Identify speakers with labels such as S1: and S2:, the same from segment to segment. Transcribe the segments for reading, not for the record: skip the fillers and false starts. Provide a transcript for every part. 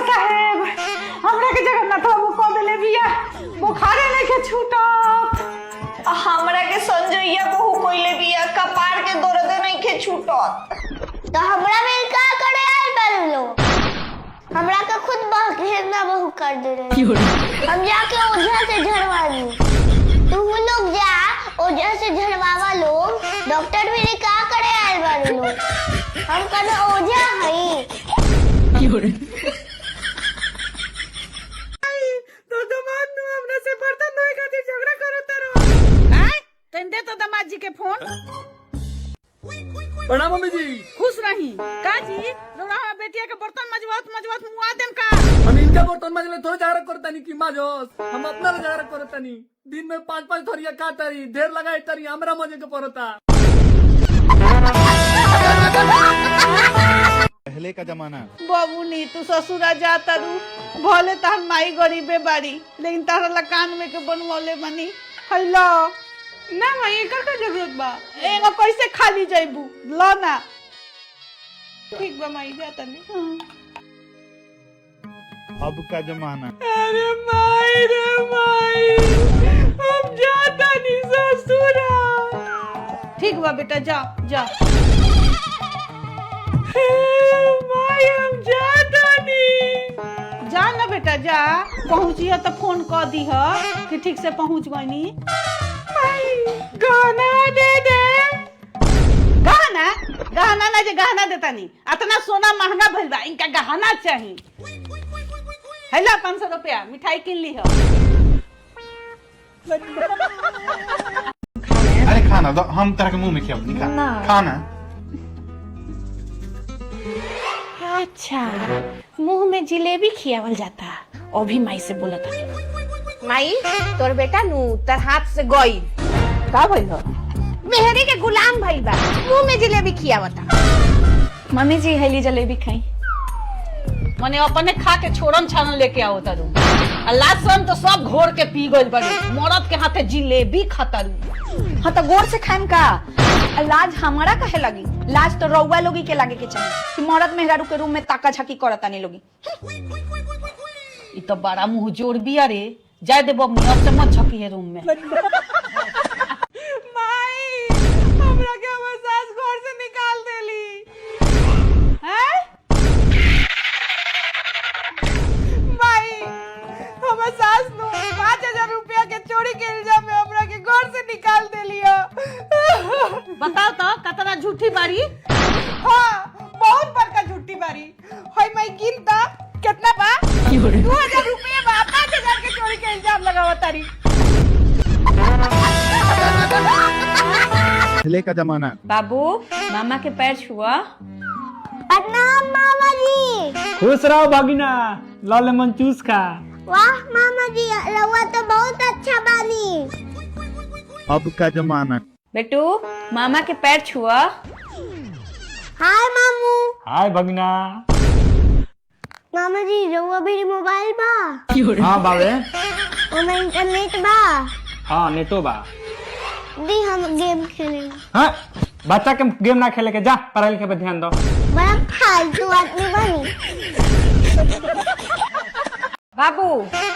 S1: Doctor साहेब हमरा के जगन्नाथ बाबू को देले बिया बुखारे नहीं के छूटा।
S2: हमरा के संजयया बहू कोइले बिया कपार के दर्द नहीं के छूटत।
S3: तो हमरा में का करे आल बारू लो? हमरा के खुद घेरना बहु कर दे रहे। हम जाके ओझा से झड़वा लूं। तुम लोग जा ओझा से झड़वावा लोग। डॉक्टर भी का करे आल बारू लोग। हम कने ओझा हई।
S1: तो दमाद नु हमरा से बर्तन धोए खातिर झगड़ा करत रहो। हैं? तंदे तो दमाद जी के फोन।
S4: प्रणाम मम्मी जी।
S1: खुश रही का जी रोना बेटिया के बर्तन मजवात मुआ देम का।
S4: हम इनका बर्तन मजले थोड़ा जागरक करतानी की माजोस हम अपना जागरक करतानी। दिन में 5-5 थोरिया काटरी ढेर लगाई तरी हमरा मजे के पड़ता।
S5: पहले का जमाना।
S1: बाबूनी तू ससुरा जाता रू भले तहर माई गरीबे बाड़ी लेकिन तहरा लकान में के बनवले बनी। हेलो ना माई एकर का जरूरत बा एगो कैसे खाली जाइबू लो ना। ठीक बा माई जाता नहीं।
S5: अब का जमाना।
S1: अरे माई रे माई हम जाता नहीं ससुरा। ठीक बा बेटा जा जा। माई हम जाता नहीं। जा ना बेटा जा पहुंचिया तो फोन कर दी है कि ठीक से पहुंच गई। गहना दे दे। गहना गहना ना जे गहना देता नहीं इतना सोना महंगा भइल बा इनका गहना चाहिए। हेला 500 रुपया मिठाई किन ली हो।
S5: अरे खाना दो हम तरह के मुंह में खियाओ निकाल खाना।
S2: अच्छा मुंह में जिलेबी खियावल जाता। अभी माई से बोला था माई तोर बेटा नु तर हाथ से गई का भइल हो। मेहरी के गुलाम भइल बा मुंह में जिलेबी खियावता।
S6: मम्मी जी हेली जलेबी खाई।
S1: मने अपने खा के छोड़न छानन लेके आओ तारू। अल्लाह सन तो सब घोर के पी गइल बड़ी मरद के हाथे जिलेबी खाता रू।
S6: हाँ तो गोर से खाएम का। लाज हमारा कहे लगी लाज तो रउआ लोगी के लागे के चाहिए कि मरद मेहरारू के रूम में ताका झाकी करता नहीं लोगी।
S1: ई तो बड़ा मुंह जोड़ बिया रे जाय दे बबनी अब से मत झकी है रूम में। माई हमरा के हमर सास घर से निकाल देली। हैं माई हमर सास नु 5000 रुपया के चोरी के इल्जाम में हमरा के घर से निकाल देली हो। बताओ तो कतना झूठी बारी। हां बहुत बड़का झूठी बारी। होय माई गिनता कितना बा 2000 रुपया बा 5000 के चोरी के इल्जाम लगावा तारी।
S5: पहले का जमाना।
S6: बाबू मामा के पैर छुआ।
S3: प्रणाम मामा जी।
S4: खुश रहो भागिना लाल मन चूस खा।
S3: वाह मामा जी रउआ तो बहुत अच्छा बानी।
S5: अब का जमाना।
S6: बेटू मामा के पैर छुआ।
S3: हाय मामू।
S4: हाय भागिना।
S3: मामा जी रउआ भी मोबाइल बा।
S4: हाँ बाबे।
S3: ओमे इंटरनेट बा।
S4: हाँ नेटो बा।
S3: दी हम गेम खेलेंगे।
S4: हाँ बच्चा के गेम ना खेले के जा पढ़ाई लिखे पे ध्यान दो।
S3: बड़ा फालतू आदमी बनी।
S6: बाबू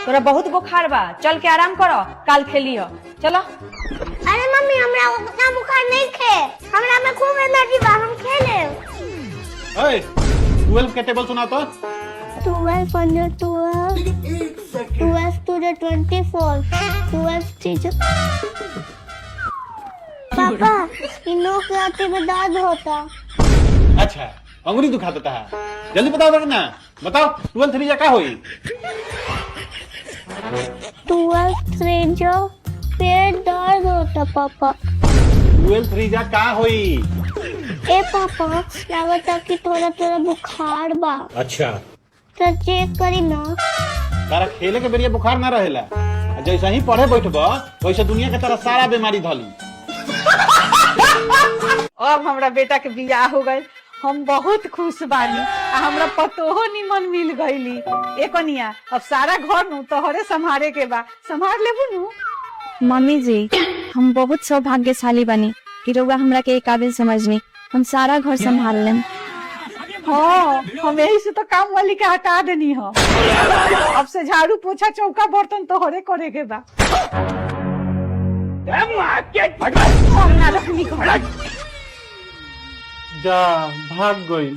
S6: तोरा बहुत बुखार बा चल के आराम करो कल खेली हो चलो।
S3: अरे मम्मी हमरा उतना बुखार नहीं खे। हमरा में खूब एनर्जी बा हम खेले।
S5: ओए 12 के टेबल सुना तो।
S3: 12 under 12 12 to the 24 12 to पापा इनो के आटे में दर्द होता।
S5: अच्छा अंगुली दुखा देता है। जल्दी बताओ ना बताओ 12 3 क्या हुई।
S3: 12 3 जो पेट दर्द होता पापा।
S5: 12 3 का हुई।
S3: ए पापा लगता कि थोड़ा थोड़ा बुखार बा।
S5: अच्छा
S3: तो चेक करी ना।
S5: तारा खेले के बेरिया बुखार ना रहेला जैसा ही पढ़े बैठबा वैसे दुनिया के तरह सारा बीमारी धली।
S1: अब हमरा बेटा के बियाह हो गए हम बहुत खुश बानी। हमरा पतोहो निमन मिल गईली। ए कनिया अब सारा घर नु तोहरे संभारे के बा संभार लेबू नु।
S6: मम्मी जी हम बहुत सौभाग्यशाली बनी कि रउआ हमरा के काबिल समझनी। हम सारा घर संभाल लें।
S1: हाँ हम यही से तो काम वाली के हटा देनी हो। अब से झाड़ू पोछा चौका बर्तन तो हरे करे के बा।
S5: जा भाग गई।